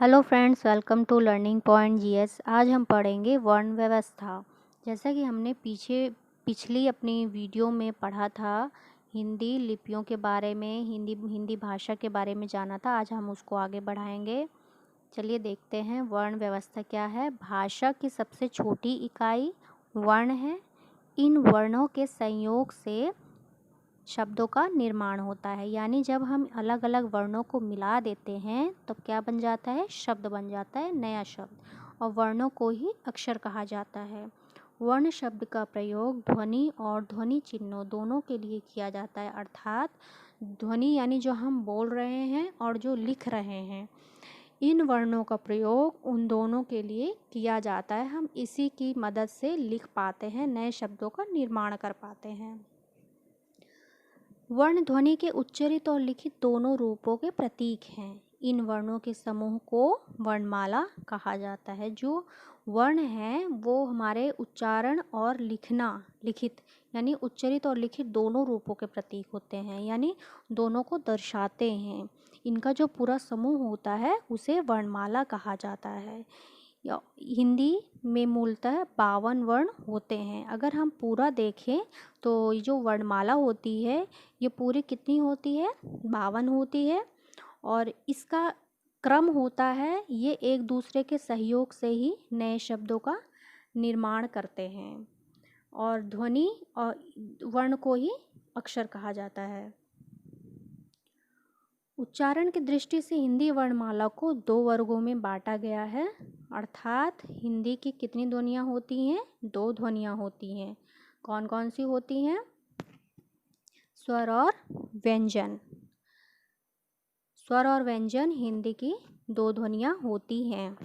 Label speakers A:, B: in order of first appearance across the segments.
A: Hello friends, welcome to learning point GS. आज हम पढ़ेंगे वर्ण व्यवस्था। जैसा कि हमने पिछली अपनी वीडियो में पढ़ा था, हिंदी लिपियों के बारे में, हिंदी भाषा के बारे में जाना था। आज हम उसको आगे बढ़ाएंगे। चलिए देखते हैं वर्ण व्यवस्था क्या है। भाषा की सबसे छोटी इकाई वर्ण है। इन वर्णों के संयोग से शब्दों का निर्माण होता है। यानी जब हम अलग अलग वर्णों को मिला देते हैं तो क्या बन जाता है? शब्द बन जाता है, नया शब्द। और वर्णों को ही अक्षर कहा जाता है। वर्ण शब्द का प्रयोग ध्वनि और ध्वनि चिन्हों दोनों के लिए किया जाता है। अर्थात ध्वनि यानी जो हम बोल रहे हैं और जो लिख रहे हैं, इन वर्णों का प्रयोग उन दोनों के लिए किया जाता है। हम इसी की मदद से लिख पाते हैं, नए शब्दों का निर्माण कर पाते हैं। वर्ण ध्वनि के उच्चरित और लिखित दोनों रूपों के प्रतीक हैं। इन वर्णों के समूह को वर्णमाला कहा जाता है। जो वर्ण हैं वो हमारे उच्चारण और लिखित यानी उच्चरित और लिखित दोनों रूपों के प्रतीक होते हैं, यानी दोनों को दर्शाते हैं। इनका जो पूरा समूह होता है उसे वर्णमाला कहा जाता है। हिंदी में मूलतः 52 वर्ण होते हैं। अगर हम पूरा देखें तो ये जो वर्णमाला होती है ये पूरी कितनी होती है? 52 होती है। और इसका क्रम होता है, ये एक दूसरे के सहयोग से ही नए शब्दों का निर्माण करते हैं। और ध्वनि और वर्ण को ही अक्षर कहा जाता है। उच्चारण की दृष्टि से हिंदी वर्णमाला को 2 वर्गों में बांटा गया है। अर्थात हिंदी की कितनी ध्वनियाँ होती हैं? 2 ध्वनियाँ होती हैं। कौन कौन सी होती हैं? स्वर और व्यंजन। स्वर और व्यंजन हिंदी की 2 ध्वनियाँ होती हैं।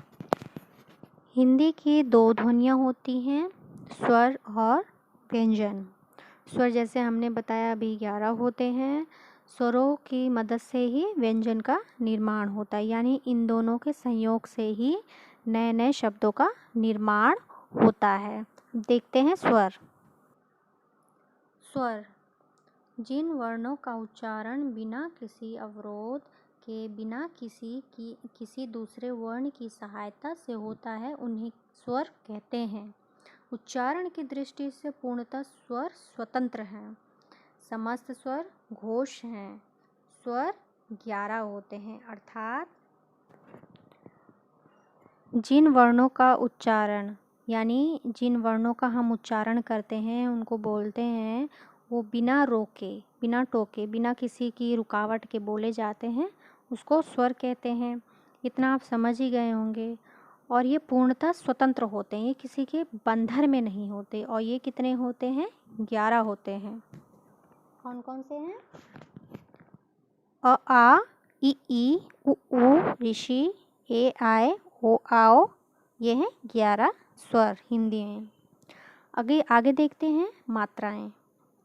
A: हिंदी की 2 ध्वनियाँ होती हैं, स्वर और व्यंजन। स्वर जैसे हमने बताया अभी 11 होते हैं। स्वरों की मदद से ही व्यंजन का निर्माण होता है, यानी इन दोनों के संयोग से ही नए नए शब्दों का निर्माण होता है। देखते हैं स्वर। स्वर जिन वर्णों का उच्चारण बिना किसी अवरोध के, बिना किसी दूसरे वर्ण की सहायता से होता है, उन्हें स्वर कहते हैं। उच्चारण की दृष्टि से पूर्णतः स्वर स्वतंत्र हैं। समस्त स्वर घोष हैं। स्वर 11 होते हैं। अर्थात जिन वर्णों का उच्चारण यानी जिन वर्णों का हम उच्चारण करते हैं उनको बोलते हैं, वो बिना रोके, बिना टोके, बिना किसी की रुकावट के बोले जाते हैं, उसको स्वर कहते हैं। इतना आप समझ ही गए होंगे। और ये पूर्णतः स्वतंत्र होते हैं, ये किसी के बंधन में नहीं होते। और ये कितने होते हैं? 11 होते हैं। कौन कौन से हैं? अ आ इ ई उ ऊ ऋषि ए आए ओ आओ, ये हैं 11 स्वर हिंदी में। आगे देखते हैं मात्राएं।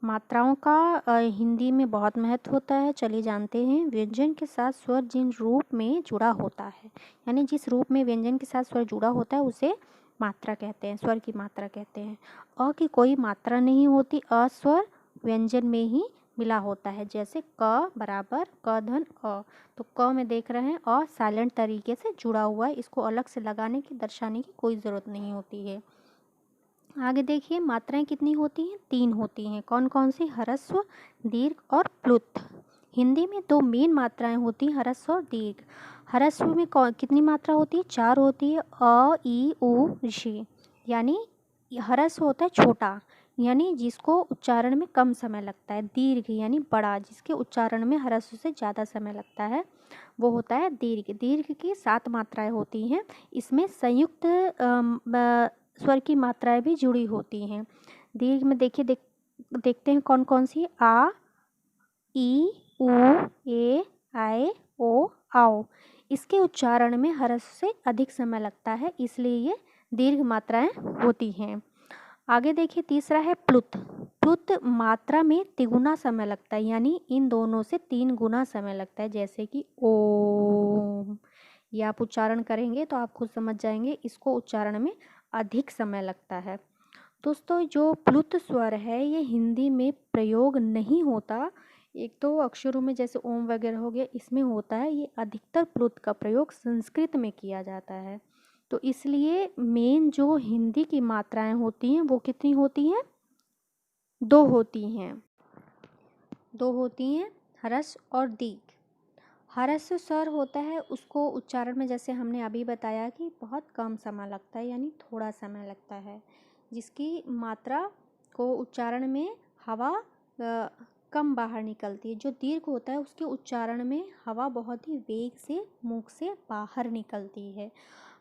A: मात्राओं का हिंदी में बहुत महत्व होता है। चलिए जानते हैं। व्यंजन के साथ स्वर जिन रूप में जुड़ा होता है, यानी जिस रूप में व्यंजन के साथ स्वर जुड़ा होता है उसे मात्रा कहते हैं, स्वर की मात्रा कहते हैं। अ की कोई मात्रा नहीं होती। अ स्वर व्यंजन में ही मिला होता है। जैसे क बराबर क धन अ, तो क में देख रहे हैं अ साइलेंट तरीके से जुड़ा हुआ है। इसको अलग से लगाने की, दर्शाने की कोई ज़रूरत नहीं होती है। आगे देखिए मात्राएं कितनी होती हैं? 3 होती हैं। कौन कौन सी? ह्रस्व, दीर्घ और प्लुत। हिंदी में 2 मेन मात्राएं होती हैं, ह्रस्व और दीर्घ। ह्रस्व में कितनी मात्रा होती है? 4 होती है। अ ई उ ऋषि, यानी ह्रस्व होता है छोटा, यानी जिसको उच्चारण में कम समय लगता है। दीर्घ यानी बड़ा, जिसके उच्चारण में ह्रस्व से ज़्यादा समय लगता है, वो होता है दीर्घ। दीर्घ की 7 मात्राएं होती हैं। इसमें संयुक्त स्वर की मात्राएं भी जुड़ी होती हैं। दीर्घ में देखते हैं कौन कौन सी? आ ई उ ए आए ओ आओ। इसके उच्चारण में ह्रस्व से अधिक समय लगता है, इसलिए ये दीर्घ मात्राएं होती हैं। आगे देखिए तीसरा है प्लुत। प्लुत मात्रा में तिगुना समय लगता है, यानी इन दोनों से 3 गुना समय लगता है। जैसे कि ओम, ये आप उच्चारण करेंगे तो आप खुद समझ जाएंगे, इसको उच्चारण में अधिक समय लगता है। दोस्तों जो प्लुत स्वर है ये हिंदी में प्रयोग नहीं होता। एक तो अक्षरों में जैसे ओम वगैरह हो गया, इसमें होता है, ये अधिकतर प्लुत का प्रयोग संस्कृत में किया जाता है। तो इसलिए मेन जो हिंदी की मात्राएं होती हैं वो कितनी होती हैं? 2 होती हैं। 2 होती हैं, ह्रस्व और दीर्घ। ह्रस्व स्वर होता है, उसको उच्चारण में जैसे हमने अभी बताया कि बहुत कम समय लगता है, यानी थोड़ा समय लगता है, जिसकी मात्रा को उच्चारण में हवा कम बाहर निकलती है। जो दीर्घ होता है उसके उच्चारण में हवा बहुत ही वेग से मुख से बाहर निकलती है।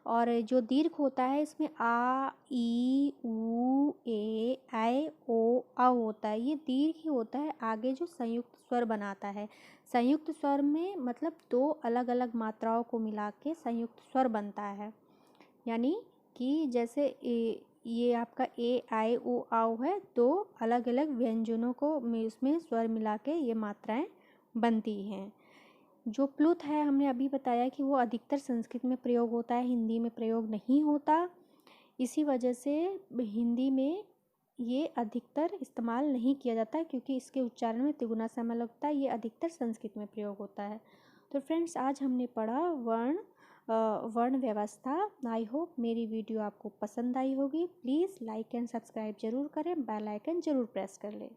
A: और जो दीर्घ होता है इसमें आ, ई, ऊ, ए, ऐ, ओ, औ होता है, ये दीर्घ ही होता है। आगे जो संयुक्त स्वर बनाता है, संयुक्त स्वर में मतलब 2 अलग अलग मात्राओं को मिला के संयुक्त स्वर बनता है। यानी कि जैसे ये आपका ए, आई, ओ, औ है, 2 अलग अलग व्यंजनों को उसमें स्वर मिला के ये मात्राएं बनती हैं। जो प्लुत है हमने अभी बताया कि वो अधिकतर संस्कृत में प्रयोग होता है, हिंदी में प्रयोग नहीं होता। इसी वजह से हिंदी में ये अधिकतर इस्तेमाल नहीं किया जाता है, क्योंकि इसके उच्चारण में तिगुना समय लगता है। ये अधिकतर संस्कृत में प्रयोग होता है। तो फ्रेंड्स, आज हमने पढ़ा वर्ण व्यवस्था। आई होप मेरी वीडियो आपको पसंद आई होगी। प्लीज़ लाइक एंड सब्सक्राइब जरूर करें, बेल आइकन जरूर प्रेस कर लें।